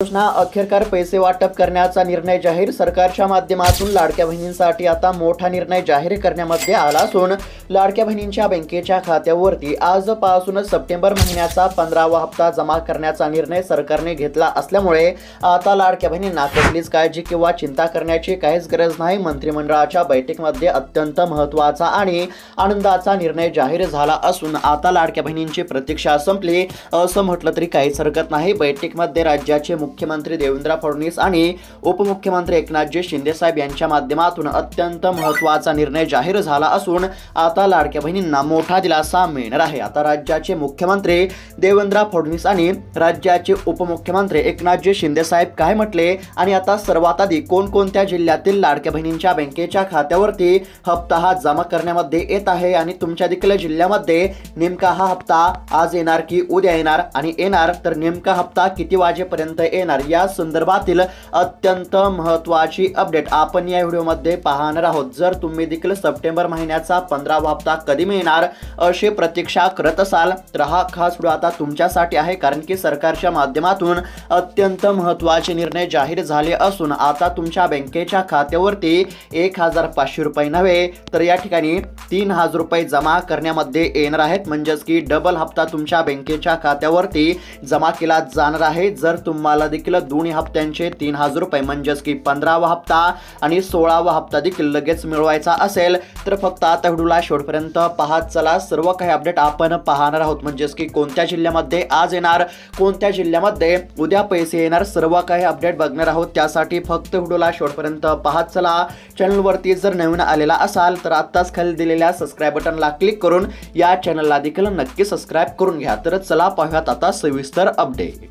योजना अखेरकार पैसे वाटप करण्याचा निर्णय जाहीर। सरकारच्या माध्यमातून लाडक्या बहिणींसाठी आता मोठा निर्णय जाहीर करण्यामध्ये आला असून लाडक्या बहिणींच्या बँकेच्या खात्यावरती आजपासून सप्टेंबर महिन्याचा 15वा हप्ता जमा करण्याचा निर्णय सरकारने घेतला असल्यामुळे आता लाडक्या बहिणींना कसलीच काळजी किंवा चिंता करण्याची काहीच गरज नाही। मंत्रिमंडळाच्या बैठकीमध्ये अत्यंत महत्त्वाचा आणि आनंदाचा निर्णय जाहीर झाला असून आता लाडक्या बहिणींची प्रतीक्षा संपली असं म्हटलं तरी काहीच हरकत नाही। बैठकीमध्ये राज्याचे मुख्यमंत्री देवेंद्र फडणवीस आणि उपमुख्यमंत्री एकनाथजी शिंदे साहेब यांच्या माध्यमातून अत्यंत महत्त्वाचा निर्णय जाहीर झाला असून आता लाडक्या बहिणींना मोठा दिलासा मिळणार आहे। आता राज्याचे मुख्यमंत्री देवेंद्र फडणवीस आणि राज्याचे उपमुख्यमंत्री एकनाथजी शिंदे साहेब काय म्हटले आणि आता सर्वात आधी कोणकोणत्या जिल्ह्यातील लाडक्या बहिणींच्या बँकेच्या खात्यावरती हप्ता हा जमा करण्यामध्ये येत आहे आणि तुमच्या देखील जिल्ह्यामध्ये नेमका हा हप्ता आज येणार की उद्या येणार आणि येणार तर नेमका हप्ता किती वाजेपर्यंत येणार या संदर्भातील अत्यंत महत्त्वाची अपडेट आपण या व्हिडिओमध्ये पाहणार आहोत। जर तुम्ही देखील सप्टेंबर महिन्याचा 15वा हप्ता कधी मिळणार अशी प्रतीक्षा करत असाल तर हा खास व्हिडिओ आता तुमच्यासाठी आहे, कारण की सरकारच्या माध्यमातून अत्यंत महत्त्वाचे निर्णय जाहीर झाले असून आता तुमच्या बँकेच्या खात्यावरती 1500 रुपये नव्हे तर या ठिकाणी 3000 रुपये जमा करण्यामध्ये येणार आहेत। म्हणजेच की डबल हप्ता तुमच्या बँकेच्या खात्यावरती जमा केला जाणार आहे। जर तुम्हाला देखील दोन्ही हप्त्यांचे 3000 रुपये म्हणजेच की 15वा हप्ता आणि 16वा हप्ता देखील लगेच मिळवायचा असेल तर फक्त आता व्हिडिओला शेवटपर्यंत पाहत चला। सर्व काही अपडेट आपण पाहणार आहोत, म्हणजेच की कोणत्या जिल्ह्यामध्ये आज येणार, कोणत्या जिल्ह्यामध्ये उद्या पैसे येणार, सर्व काही अपडेट बघणार आहोत। त्यासाठी फक्त व्हिडिओला शेवटपर्यंत पाहत चला। चॅनलवरती जर नवीन आलेला असाल तर आत्ताच खाली दिलेल्या सबस्क्राइब बटनला क्लिक करून या चॅनलला देखील नक्की सबस्क्राइब करून घ्या। तर चला पाहूयात आता सविस्तर अपडेट।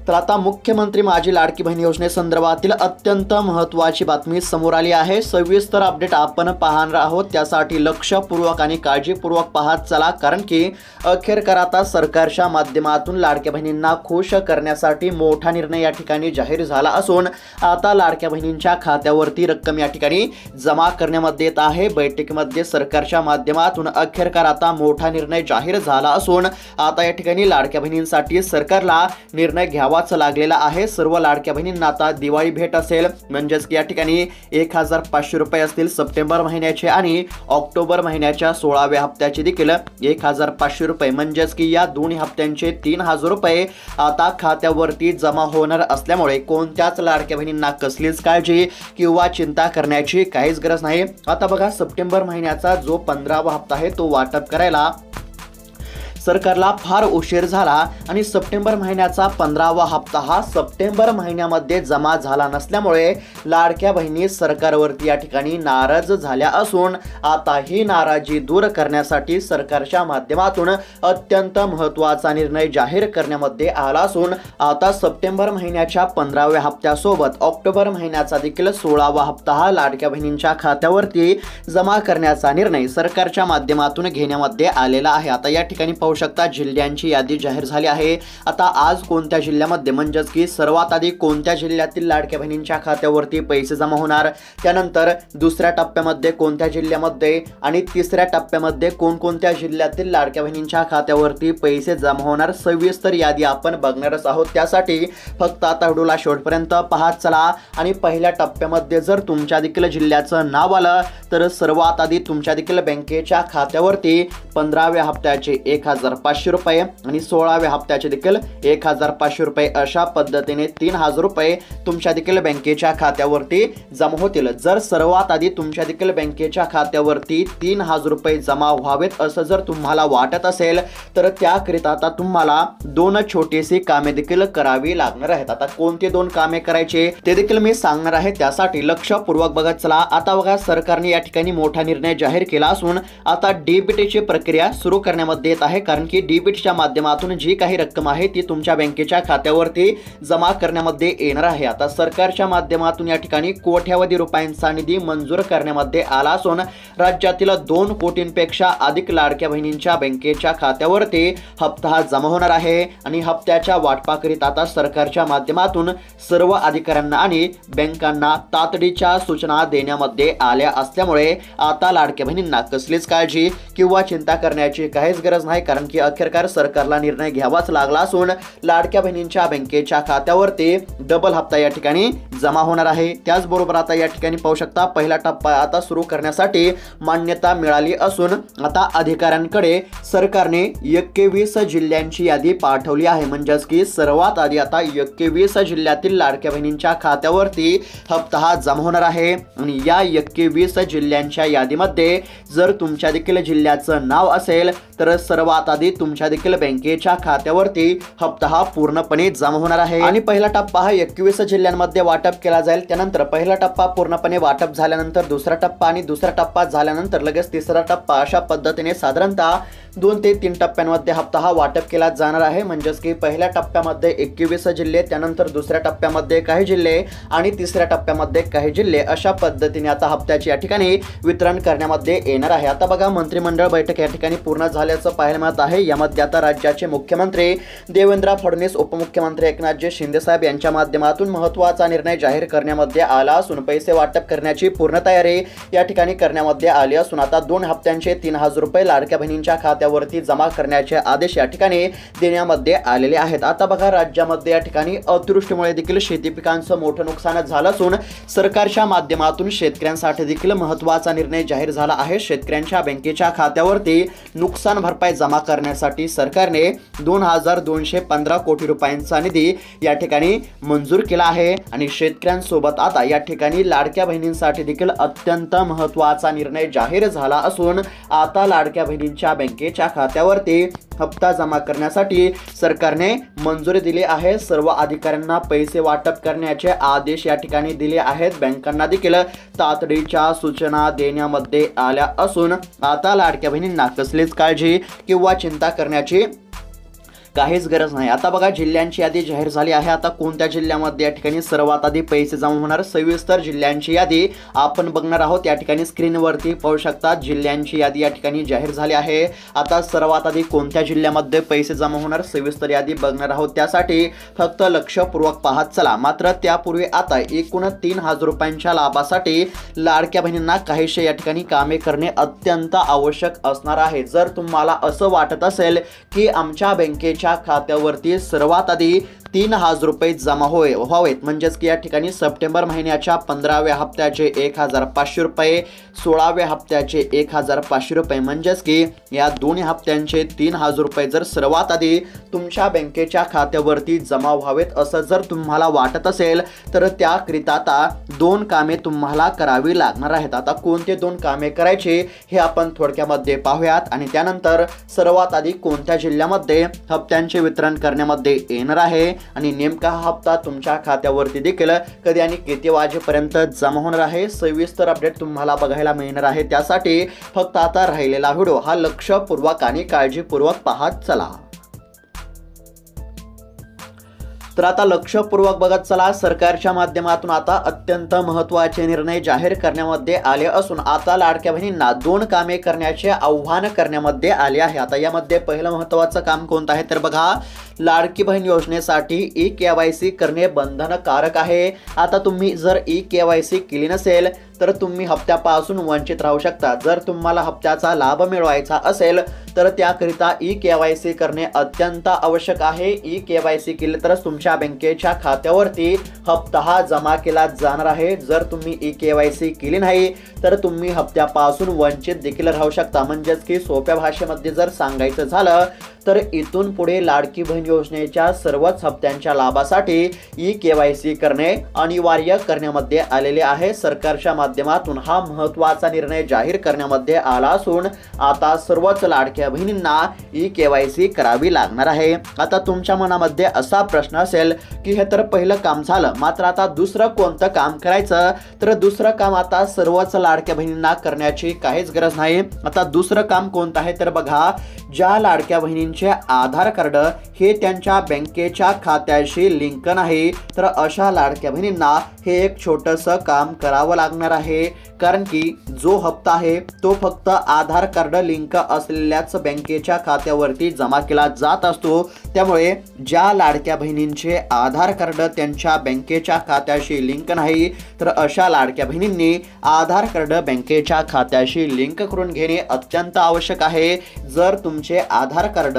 तर आता मुख्यमंत्री माझी लाडकी बहीण योजनेसंदर्भातील अत्यंत महत्त्वाची बातमी समोर आली आहे। सविस्तर अपडेट आपण पाहणार आहोत, त्यासाठी लक्षपूर्वक आणि काळजीपूर्वक पाहत चला, कारण की अखेरकार आता सरकारच्या माध्यमातून लाडक्या बहिणींना खुश करण्यासाठी मोठा निर्णय या ठिकाणी जाहीर झाला असून आता लाडक्या बहिणींच्या खात्यावरती रक्कम या ठिकाणी जमा करण्यामध्ये येत आहे। बैठकीमध्ये सरकारच्या माध्यमातून अखेरकार आता मोठा निर्णय जाहीर झाला असून आता या ठिकाणी लाडक्या बहिणींसाठी सरकारला निर्णय घ्यावा लागलेला आहे। सर्व लाडक्या बहिणींना आता दिवाळी भेट असेल, म्हणजेच की या ठिकाणी 1500 रुपये असतील सप्टेंबर महिन्याचे आणि ऑक्टोबर महिन्याच्या 16व्या हप्त्याचे देखील 1500 रुपये, म्हणजेच की या दोन्ही हप्त्यांचे 3000 रुपये आता खात्यावरती जमा होणार असल्यामुळे कोणत्याच लाडक्या बहिणींना कसलीच काळजी किंवा चिंता करण्याची काहीच गरज नाही। आता बघा, सप्टेंबर महिन्याचा जो 15वा हप्ता आहे तो वाटप करायला सरकारला फार उशीर झाला आणि सप्टेंबर महिन्याचा 15वा हप्ता हा सप्टेंबर महिन्यामध्ये जमा झाला नसल्यामुळे लाडक्या बहिणी सरकारवरती या ठिकाणी नाराज झाल्या असून आता ही नाराजी दूर करण्यासाठी सरकारच्या माध्यमातून अत्यंत महत्त्वाचा निर्णय जाहीर करण्यामध्ये आला असून आता सप्टेंबर महिन्याच्या 15व्या हप्त्यासोबत ऑक्टोबर महिन्याचा देखील 16वा हप्ता हा लाडक्या बहिणींच्या खात्यावरती जमा करण्याचा निर्णय सरकारच्या माध्यमातून घेण्यामध्ये आलेला आहे। आता या ठिकाणी शकता जिल्ह्यांची यादी जाहीर झाली आहे। आता आज कोणत्या जिल्ह्यामध्ये, म्हणजेच की सर्वात आधी कोणत्या जिल्ह्यातील लाडक्या बहिणींच्या खात्यावरती पैसे जमा होणार, त्यानंतर दुसऱ्या टप्प्यामध्ये कोणत्या जिल्ह्यामध्ये आणि तिसऱ्या टप्प्यामध्ये कोणकोणत्या जिल्ह्यातील लाडक्या बहिणींच्या खात्यावरती पैसे जमा होणार, सविस्तर यादी आपण बघणारच आहोत। त्यासाठी फक्त आता व्हिडिओला शेवटपर्यंत पाहत चला आणि पहिल्या टप्प्यामध्ये जर तुमच्या देखील जिल्ह्याचं नाव आलं तर सर्वात आधी तुमच्या देखील बँकेच्या खात्यावरती 15व्या हप्त्याचे 1500 रुपये आणि 16व्या हप्त्याचे देखील 1500 रुपये अशा पद्धतीने 3000 रुपये तुमच्या देखील बँकेच्या खात्यावरती जमा होतील। जर सर्वात आधी तुमच्या देखील बँकेच्या खात्यावरती 3000 रुपये जमा व्हावेत असं जर तुम्हाला वाटत असेल तर त्याकरिता आता तुम्हाला दोन छोटीशी कामे देखील करावी लागणार आहेत। आता कोणती दोन कामे करायचे ते देखील मी सांगणार आहे, त्यासाठी लक्षपूर्वक बघत चला। आता बघा, सरकारने या ठिकाणी मोठा निर्णय जाहीर केला असून आता डीबीटीची प्रक्रिया सुरू करण्यामध्ये येत आहे, कारण की डीबीटीच्या माध्यमातून जी काही रक्कम आहे ती तुमच्या बँकेच्या खात्यावरती जमा करण्यामध्ये येणार आहे। आता सरकारच्या माध्यमातून या ठिकाणी कोट्यावधी रुपयांचा निधी मंजूर करण्यामध्ये आला असून राज्यातील 2 कोटींपेक्षा अधिक लाडक्या बहिणींच्या बँकेच्या खात्यावरती हप्ता जमा होणार आहे आणि हप्त्याच्या वाटपाकरिता आता सरकारच्या माध्यमातून सर्व अधिकाऱ्यांना आणि बँकांना तातडीच्या सूचना देण्यामध्ये आल्या असल्यामुळे आता लाडक्या बहिणींना कसलीच काळजी किंवा चिंता करण्याची काहीच गरज नाही। कारण की अखेरकार सरकारला निर्णय घ्यावाच लागला असून लाडक्या बहिणींच्या बँकेच्या खात्यावरती डबल हप्ता या ठिकाणी जमा होणार आहे। त्याचबरोबर आता या ठिकाणी पाहू शकता पहिला टप्पा आता सुरू करण्यासाठी मान्यता मिळाली असून आता अधिकाऱ्यांकडे सरकारने 21 जिल्ह्यांची यादी पाठवली आहे। म्हणजेच की सर्वात आधी आता 21 जिल्ह्यातील लाडक्या बहिणींच्या खात्यावरती हप्ता हा जमा होणार आहे आणि या 21 जिल्ह्यांच्या यादीमध्ये जर तुमच्या देखील जिल्ह्याचं नाव असेल तर सर्वात आधी तुमच्या देखील बँकेच्या खात्यावरती हप्ता हा पूर्णपणे जमा होणार आहे आणि पहिला टप्पा हा 21 जिल्ह्यांमध्ये वाटप केला जाईल। त्यानंतर पहिला टप्पा पूर्णपणे वाटप झाल्यानंतर दुसरा टप्पा आणि दुसरा टप्पा झाल्यानंतर लगेच तिसरा टप्पा अशा पद्धतीने साधारणतः 2 ते 3 टप्प्यांमध्ये हप्ता हा वाटप केला जाणार आहे। म्हणजेच की पहिल्या टप्प्यामध्ये 21 जिल्हे, त्यानंतर दुसऱ्या टप्प्यामध्ये काही जिल्हे आणि तिसऱ्या टप्प्यामध्ये काही जिल्हे अशा पद्धतीने आता हप्त्याची या ठिकाणी वितरण करण्यामध्ये येणार आहे। आता बघा मंत्रिमंडळ बैठक या ठिकाणी पूर्ण झाल्याचं पाहायला मिळत आहे। यामध्ये आता राज्याचे मुख्यमंत्री देवेंद्र फडणवीस, उपमुख्यमंत्री एकनाथजी शिंदे साहेब यांच्या माध्यमातून महत्त्वाचा निर्णय जाहीर करण्यामध्ये आला असून पैसे वाटप करण्याची पूर्ण तयारी या ठिकाणी करण्यामध्ये आली असून आता 2 हप्त्यांचे 3000 रुपये लाडक्या बहिणींच्या खात्यावरती जमा करण्याचे आदेश या ठिकाणी देण्यामध्ये आलेले आहेत। आता बघा राज्यामध्ये या ठिकाणी अतिवृष्टीमुळे देखील शेती पिकांचं मोठं नुकसान झालं असून सरकारच्या माध्यमातून शेतकऱ्यांसाठी देखील महत्त्वाचा निर्णय जाहीर झाला आहे। शेतकऱ्यांच्या बँकेच्या खात्यावरती नुकसान भरपाई जमा करण्यासाठी सरकारने 2215 कोटी रुपयांचा निधी या ठिकाणी मंजूर केला आहे आणि शेतकऱ्यांसोबत आता या ठिकाणी लाडक्या बहिणींसाठी देखील अत्यंत महत्त्वाचा निर्णय जाहीर झाला असून आता लाडक्या बहिणींच्या बँकेच्या खात्यावरती हप्ता जमा करण्यासाठी सरकारने मंजुरी दिली आहे। सर्व अधिकाऱ्यांना पैसे वाटप करण्याचे आदेश या ठिकाणी दिले आहेत। बँकांना देखील तातडीच्या सूचना देण्यामध्ये आल्या असून आता लाडक्या बहिणींना कसलीच काळजी किंवा चिंता करण्याची काहीच गरज नाही। आता बघा जिल्ह्यांची यादी जाहीर झाली आहे। आता कोणत्या जिल्ह्यामध्ये या ठिकाणी सर्वात आधी पैसे जमा होणार सविस्तर जिल्ह्यांची यादी आपण बघणार आहोत। या ठिकाणी स्क्रीनवरती पाहू शकता जिल्ह्यांची यादी या ठिकाणी जाहीर झाली आहे। आता सर्वात आधी कोणत्या जिल्ह्यामध्ये पैसे जमा होणार सविस्तर यादी बघणार आहोत। त्यासाठी फक्त लक्षपूर्वक पाहत चला। मात्र त्यापूर्वी आता एकूण 3000 रुपयांच्या लाभासाठी लाडक्या बहिणींना काहीशे या ठिकाणी कामे करणे अत्यंत आवश्यक असणार आहे। जर तुम्हाला असं वाटत असेल की आमच्या बँकेच्या खात्यावरती सर्वात आधी 3000 रुपये जमा व्हावेत, म्हणजेच की या ठिकाणी सप्टेंबर महिन्याच्या 15व्या हप्त्याचे 1500 रुपये, 16व्या हप्त्याचे 1500 रुपये, म्हणजेच की या दोन्ही हप्त्यांचे 3000 रुपये जर सर्वात आधी तुमच्या बँकेच्या खात्यावरती जमा व्हावेत असं जर तुम्हाला वाटत असेल तर त्याकरिता आता 2 कामे तुम्हाला करावी लागणार आहेत। आता कोणते 2 कामे करायचे हे आपण थोडक्यामध्ये पाहूयात आणि त्यानंतर सर्वात आधी कोणत्या जिल्ह्यामध्ये हप्त्यांचे वितरण करण्यामध्ये येणार आहे आणि नेमका हा हप्ता तुमच्या खात्यावरती देखील कधी आणि किती वाजेपर्यंत जमा होणार आहे सविस्तर अपडेट तुम्हाला बघायला मिळणार आहे। त्यासाठी फक्त आता राहिलेला व्हिडिओ हा लक्षपूर्वक आणि काळजीपूर्वक पाहत चला। तर आता लक्षपूर्वक बघत चला। सरकारच्या माध्यमातून आता अत्यंत महत्त्वाचे निर्णय जाहीर करण्यामध्ये आले असून आता लाडक्या बहिणींना 2 कामे करण्याचे आव्हान करण्यामध्ये आले आहे। आता यामध्ये पहिलं महत्त्वाचं काम कोणतं आहे तर बघा लाडकी बहीण योजनेसाठी ई-KYC करणे बंधनकारक आहे। आता तुम्ही जर ई-KYC केली नसेल तर तुम्ही हप्त्यापासून वंचित राहू शकता। जर तुम्हाला हप्त्याचा लाभ मिळवायचा असेल तर त्याकरिता ई-KYC करणे अत्यंत आवश्यक आहे। ई-KYC केले तरच तुमच्या बँकेच्या खात्यावरती हप्ता हा जमा केला जाणार आहे। जर तुम्ही ई-KYC केली नाही तर तुम्ही हप्त्यापासून वंचित देखील राहू शकता। म्हणजेच की सोप्या भाषेमध्ये जर सांगायचं झालं तर इथून पुढे लाडकी बहीण योजनेच्या सर्वच हप्त्यांच्या लाभासाठी ई-KYC करणे अनिवार्य करण्यामध्ये आलेले आहे। सरकारच्या माध्यमातून हा महत्त्वाचा निर्णय जाहीर करण्यामध्ये आला असून आता सर्वच लाडक्या बहिणींना ई-KYC करावी लागणार आहे। आता तुमच्या मनामध्ये असा प्रश्न असेल की हे तर पहिलं काम झालं, मात्र आता दुसरं कोणतं काम करायचं तर दुसरं काम आता सर्वच लाडक्या बहिणींना करण्याची काहीच गरज नाही। आता दुसरं काम कोणतं आहे तर बघा ज्या लाडक्या बहिणींच्या बहिणींचे आधार कार्ड हे त्यांच्या बँकेच्या खात्याशी लिंक नाही, तर अशा लाडक्या बहिणींना हे एक छोटंसं काम करावं लागणार आहे, कारण की जो हप्ता आहे तो फक्त आधार कार्ड लिंक असलेल्याच बँकेच्या खात्यावरती जमा केला जात असतो। त्यामुळे ज्या लाडक्या बहिणींचे आधार कार्ड त्यांच्या बँकेच्या खात्याशी लिंक नाही, तर अशा लाडक्या बहिणींनी आधार कार्ड बँकेच्या खात्याशी लिंक करून घेणे अत्यंत आवश्यक आहे। जर तुमचे आधार कार्ड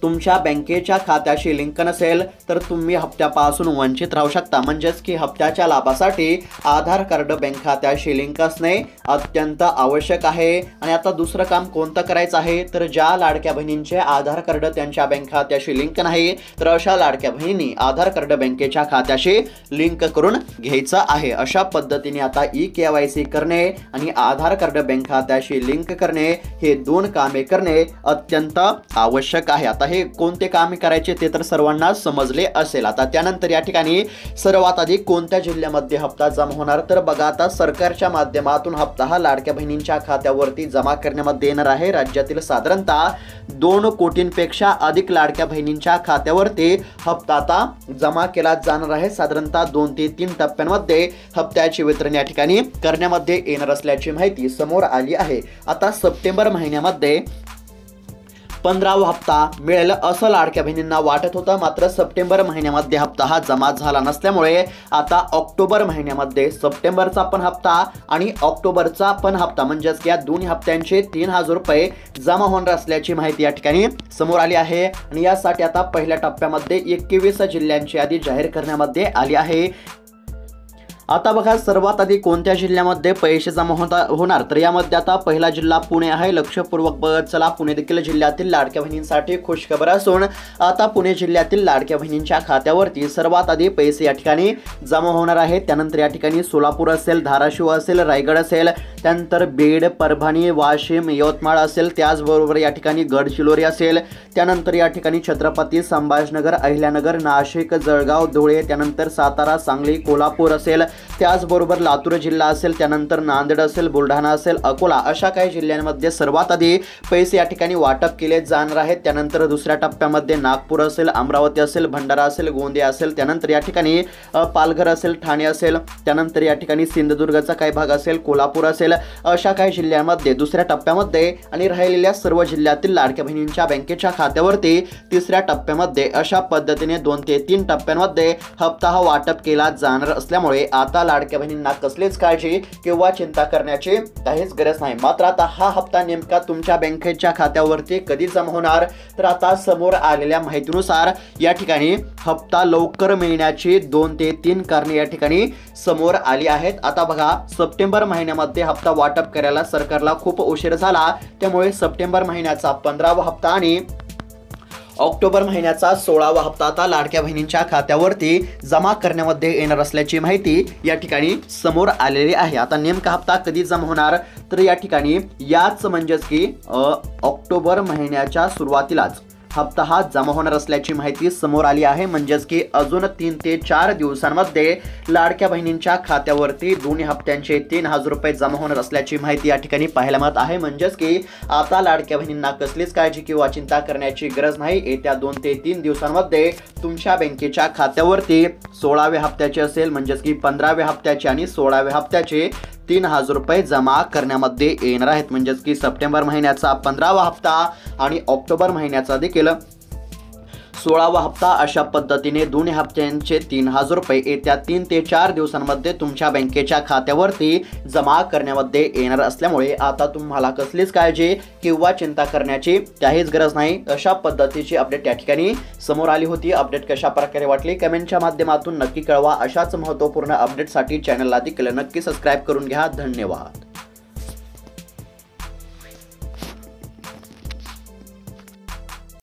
तुमच्या बँकेच्या खात्याशी लिंक नसेल तर तुम्ही हप्त्यापासून वंचित राहू शकता। म्हणजेच की हप्त्याच्या लाभासाठी आधार कार्ड बँक खात्याशी लिंक असणे अत्यंत आवश्यक आहे। आणि आता दुसरं काम कोणतं करायचं आहे, तर ज्या लाडक्या बहिणींचे आधार कार्ड त्यांच्या बँक खात्याशी लिंक नाही, तर अशा लाडक्या बहिणींनी आधार कार्ड बँकेच्या खात्याशी लिंक करून घ्यायचं आहे। अशा पद्धतीने आता ई-KYC करणे आणि आधार कार्ड बँक खात्याशी लिंक करणे हे दोन कामे करणे अत्यंत आवश्यक आहे। आता हे कोणते कामे करायचे ते तर सर्वांना समजले असेल। आता त्यानंतर या ठिकाणी सर्वात आधी कोणत्या जिल्ह्यामध्ये हप्ता जमा होणार, तर बघा आता सरकारच्या माध्यमातून हप्ता हा लाडक्या बहिणींच्या खात्यावरती जमा करण्यामध्ये येणार आहे। राज्यातील साधारणतः 2 कोटींपेक्षा अधिक लाडक्या बहिणींच्या खात्यावरती हप्ता आता जमा केला जाणार आहे। साधारणतः 2 ते 3 टप्प्यांमध्ये हप्त्याचे वितरण या ठिकाणी करण्यामध्ये येणार असल्याची माहिती समोर आली आहे। आता सप्टेंबर महिन्यामध्ये 15वा हप्ता मिळेल असं लाडक्या बहिणींना वाटत होतं, मात्र सप्टेंबर महिन्यामध्ये हप्ता हा जमा झाला नसल्यामुळे आता ऑक्टोबर महिन्यामध्ये सप्टेंबरचा पण हप्ता आणि ऑक्टोबरचा पण हप्ता म्हणजेच या दोन्ही हप्त्यांचे 3000 रुपये जमा होणार असल्याची माहिती या ठिकाणी समोर आली आहे। आणि यासाठी आता पहिल्या टप्प्यामध्ये 21 जिल्ह्यांची यादी जाहीर करण्यामध्ये आली आहे। आता बघा सर्वात आधी कोणत्या जिल्ह्यामध्ये पैसे जमा होणार, तर यामध्ये आता पहिला जिल्हा पुणे आहे। लक्षपूर्वक बघत चला, पुणे देखील जिल्ह्यातील लाडक्या बहिणींसाठी खुशखबर असून आता पुणे जिल्ह्यातील लाडक्या बहिणींच्या खात्यावरती सर्वात आधी पैसे या ठिकाणी जमा होणार आहेत। त्यानंतर या ठिकाणी सोलापूर असेल, धाराशिव असेल, रायगड असेल, त्यानंतर बीड, परभणी, वाशिम, यवतमाळ असेल, त्याचबरोबर या ठिकाणी गडचिरोली असेल, त्यानंतर या ठिकाणी छत्रपती संभाजीनगर, अहिल्यानगर, नाशिक, जळगाव, धुळे, त्यानंतर सातारा, सांगली, कोल्हापूर असेल, त्याचबरोबर लातूर जिल्हा असेल, त्यानंतर नांदेड असेल, बुलढाणा असेल, अकोला अशा काही जिल्ह्यांमध्ये सर्वात आधी पैसे या ठिकाणी वाटप केले जाणार आहेत। त्यानंतर दुसऱ्या टप्प्यामध्ये नागपूर असेल, अमरावती असेल, भंडारा असेल, गोंदिया असेल, त्यानंतर या ठिकाणी पालघर असेल, ठाणे असेल, त्यानंतर या ठिकाणी सिंधुदुर्गचा काही भाग असेल, कोल्हापूर असेल, अशा काही जिल्ह्यांमध्ये दुसऱ्या टप्प्यामध्ये आणि राहिलेल्या सर्व जिल्ह्यातील लाडक्या बहिणींच्या बँकेच्या खात्यावरती तिसऱ्या टप्प्यामध्ये अशा पद्धतीने 2 ते 3 टप्प्यांमध्ये हप्ता हा वाटप केला जाणार असल्यामुळे आता लाडक्या बहिणींना कसलीच काळजी किंवा चिंता करण्याची काहीच गरज नाही। मात्र आता हा हप्ता नेमका तुमच्या बँकेच्या खात्यावरती कधी जमा होणार, तर आता समोर आलेल्या माहितीनुसार या ठिकाणी हप्ता लवकर मिळण्याची 2 ते 3 कारणे या ठिकाणी समोर आली आहेत। आता बघा सप्टेंबर महिन्यामध्ये हप्ता वाटप करायला सरकारला खूप उशीर झाला, त्यामुळे सप्टेंबर महिन्याचा 15वा हप्ता आणि ऑक्टोबर महिन्याचा 16वा हप्ता आता लाडक्या बहिणींच्या खात्यावरती जमा करण्यामध्ये येणार असल्याची माहिती या ठिकाणी समोर आलेली आहे। आता नेमका हप्ता कधी जमा होणार, तर या ठिकाणी याच म्हणजेच की ऑक्टोबर महिन्याच्या सुरुवातीलाच हप्ता हा जमा होणार असल्याची माहिती समोर आली आहे। म्हणजेच की अजून 3 ते 4 दिवसांमध्ये लाडक्या बहिणींच्या खात्यावरती दोन्ही हप्त्यांचे 3000 रुपये जमा होणार असल्याची माहिती या ठिकाणी पाहायला मिळत आहे। म्हणजेच की आता लाडक्या बहिणींना कसलीच काळजी किंवा चिंता करण्याची गरज नाही। येत्या 2 ते 3 दिवसांमध्ये तुमच्या बँकेच्या खात्यावरती 16व्या हप्त्याचे असेल, म्हणजेच की 15व्या हप्त्याचे आणि 16व्या हप्त्याचे 3000 रुपये जमा करण्यामध्ये येणार आहेत। म्हणजेच की सप्टेंबर महिन्याचा 15वा हप्ता आणि ऑक्टोबर महिन्याचा देखील 16वा हप्ता अशा पद्धतीने दोन्ही हप्त्यांचे 3000 रुपये येत्या 3 ते 4 दिवसांमध्ये तुमच्या बँकेच्या खात्यावरती जमा करण्यामध्ये येणार असल्यामुळे आता तुम्हाला कसलीच काळजी किंवा चिंता करण्याची काहीच गरज नाही। अशा पद्धतीची अपडेट या ठिकाणी समोर आली होती। अपडेट कशा प्रकारे वाटली कमेंटच्या माध्यमातून नक्की कळवा। अशाच महत्त्वपूर्ण अपडेटसाठी चॅनलला देखील नक्की सबस्क्राईब करून घ्या। धन्यवाद।